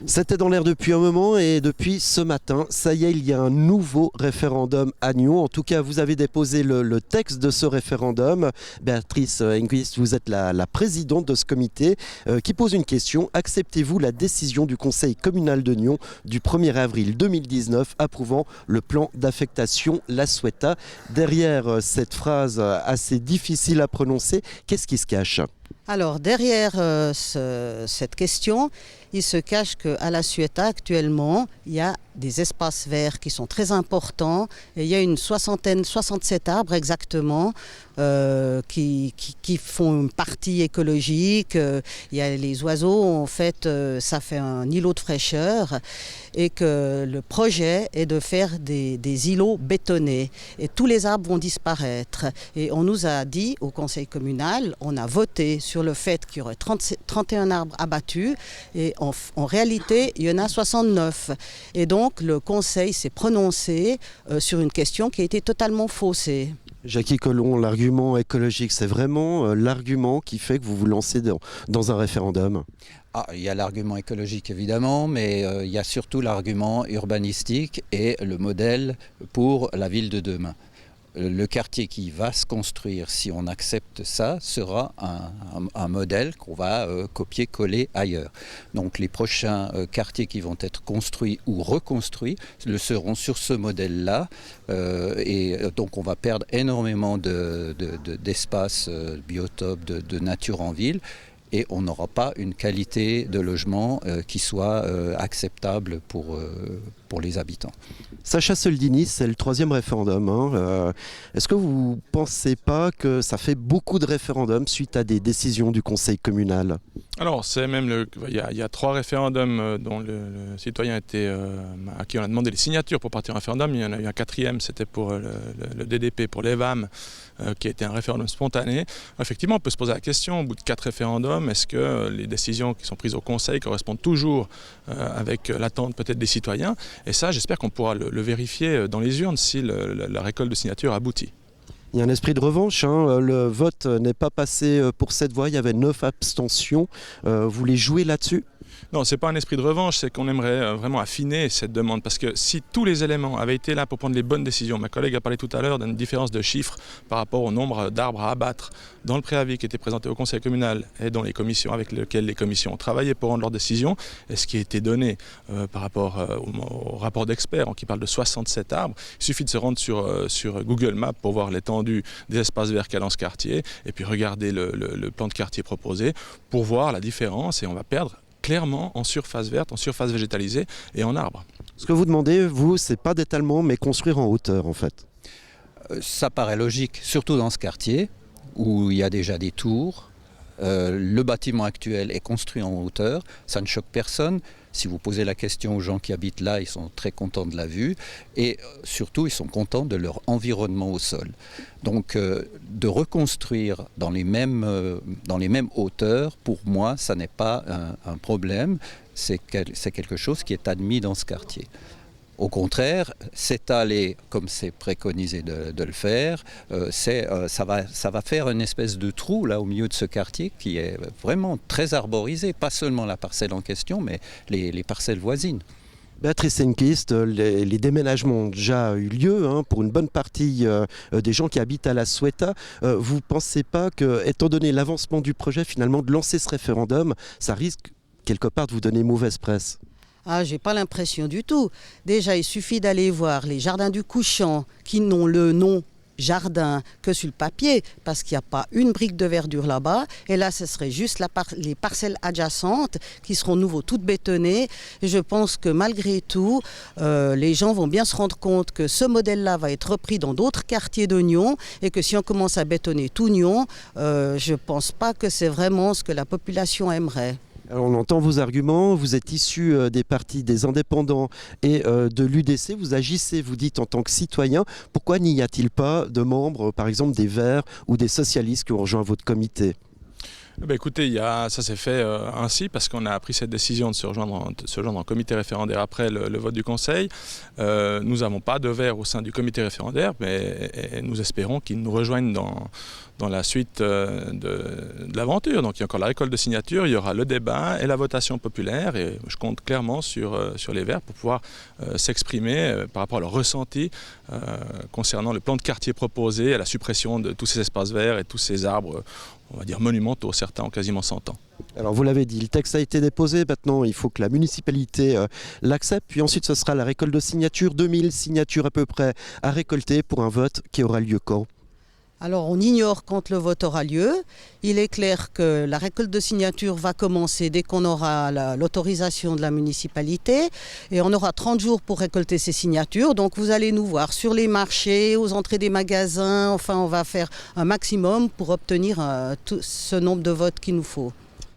C'était dans l'air depuis un moment et depuis ce matin, ça y est, il y a un nouveau référendum à Nyon. En tout cas, vous avez déposé le texte de ce référendum. Béatrice Enquist, vous êtes la présidente de ce comité qui pose une question. Acceptez-vous la décision du Conseil communal de Nyon du 1er avril 2019 approuvant le plan d'affectation La Sueta? Derrière cette phrase assez difficile à prononcer, qu'est-ce qui se cache? Alors derrière cette question, il se cache qu'à La Sueta actuellement, il y a des espaces verts qui sont très importants et il y a une 67 arbres exactement qui font une partie écologique. Il y a les oiseaux, en fait ça fait un îlot de fraîcheur et que le projet est de faire des îlots bétonnés et tous les arbres vont disparaître. Et on nous a dit au conseil communal, on a voté sur le fait qu'il y aurait 31 arbres abattus et en réalité il y en a 69. Et donc le conseil s'est prononcé sur une question qui a été totalement faussée. Jackie Collomb, l'argument écologique, c'est vraiment l'argument qui fait que vous vous lancez dans un référendum? Il y a l'argument écologique évidemment, mais il y a surtout l'argument urbanistique et le modèle pour la ville de demain. Le quartier qui va se construire, si on accepte ça, sera un modèle qu'on va copier-coller ailleurs. Donc les prochains quartiers qui vont être construits ou reconstruits le seront sur ce modèle-là. Et donc on va perdre énormément d'espace, biotopes, de nature en ville. Et on n'aura pas une qualité de logement qui soit acceptable pour les habitants. Sacha Soldini, c'est le 3e référendum. Est-ce que vous ne pensez pas que ça fait beaucoup de référendums suite à des décisions du conseil communal? Alors, c'est même il y a 3 référendums dont le citoyen était, à qui on a demandé les signatures pour partir en référendum. Il y en a eu un 4e, c'était pour le DDP, pour l'EVAM, qui a été un référendum spontané. Effectivement, on peut se poser la question, au bout de 4 référendums, est-ce que les décisions qui sont prises au Conseil correspondent toujours avec l'attente peut-être des citoyens? Et ça, j'espère qu'on pourra le vérifier dans les urnes si la récolte de signatures aboutit. Il y a un esprit de revanche, hein. Le vote n'est pas passé pour cette voie, il y avait 9 abstentions. Vous voulez jouer là-dessus? Non, ce n'est pas un esprit de revanche, c'est qu'on aimerait vraiment affiner cette demande. Parce que si tous les éléments avaient été là pour prendre les bonnes décisions, ma collègue a parlé tout à l'heure d'une différence de chiffres par rapport au nombre d'arbres à abattre dans le préavis qui était présenté au conseil communal et dans les commissions avec lesquelles les commissions ont travaillé pour rendre leurs décisions, et ce qui a été donné par rapport au rapport d'experts qui parle de 67 arbres, il suffit de se rendre sur Google Maps pour voir l'étendue des espaces verts qu'il y a dans ce quartier et puis regarder le plan de quartier proposé pour voir la différence, et on va perdre clairement en surface verte, en surface végétalisée et en arbres. Ce que vous demandez, vous, c'est pas d'étalement, mais construire en hauteur, en fait. Ça paraît logique, surtout dans ce quartier où il y a déjà des tours. Le bâtiment actuel est construit en hauteur, ça ne choque personne. Si vous posez la question aux gens qui habitent là, ils sont très contents de la vue et surtout ils sont contents de leur environnement au sol. Donc de reconstruire dans les mêmes hauteurs, pour moi, ça n'est pas un problème, c'est quelque chose qui est admis dans ce quartier. Au contraire, s'étaler comme c'est préconisé de le faire, ça va faire une espèce de trou là au milieu de ce quartier qui est vraiment très arborisé, pas seulement la parcelle en question, mais les parcelles voisines. Béatrice Enquist, les déménagements ont déjà eu lieu pour une bonne partie des gens qui habitent à La Sueta. Vous ne pensez pas que, étant donné l'avancement du projet, finalement, de lancer ce référendum, ça risque quelque part de vous donner mauvaise presse? J'ai pas l'impression du tout. Déjà, il suffit d'aller voir les jardins du Couchant qui n'ont le nom jardin que sur le papier, parce qu'il n'y a pas une brique de verdure là-bas. Et là, ce serait juste les parcelles adjacentes qui seront nouveau toutes bétonnées. Et je pense que malgré tout, les gens vont bien se rendre compte que ce modèle-là va être repris dans d'autres quartiers de Nyon et que si on commence à bétonner tout Nyon, je ne pense pas que c'est vraiment ce que la population aimerait. Alors on entend vos arguments, vous êtes issu des partis des indépendants et de l'UDC, vous agissez, vous dites en tant que citoyen. Pourquoi n'y a-t-il pas de membres, par exemple des Verts ou des socialistes qui ont rejoint votre comité? Écoutez, ça s'est fait ainsi parce qu'on a pris cette décision de se rejoindre en comité référendaire après le vote du Conseil. Nous n'avons pas de verre au sein du comité référendaire, mais nous espérons qu'ils nous rejoignent dans la suite de l'aventure. Donc il y a encore la récolte de signatures, il y aura le débat et la votation populaire. Et je compte clairement sur les Verts pour pouvoir s'exprimer par rapport à leur ressenti concernant le plan de quartier proposé, à la suppression de tous ces espaces verts et tous ces arbres, on va dire monumentaux, certains ont quasiment 100 ans. Alors vous l'avez dit, le texte a été déposé, maintenant il faut que la municipalité l'accepte, puis ensuite ce sera la récolte de signatures, 2000 signatures à peu près à récolter pour un vote qui aura lieu quand ? Alors on ignore quand le vote aura lieu. Il est clair que la récolte de signatures va commencer dès qu'on aura l'autorisation de la municipalité et on aura 30 jours pour récolter ces signatures. Donc vous allez nous voir sur les marchés, aux entrées des magasins. Enfin, on va faire un maximum pour obtenir tout ce nombre de votes qu'il nous faut.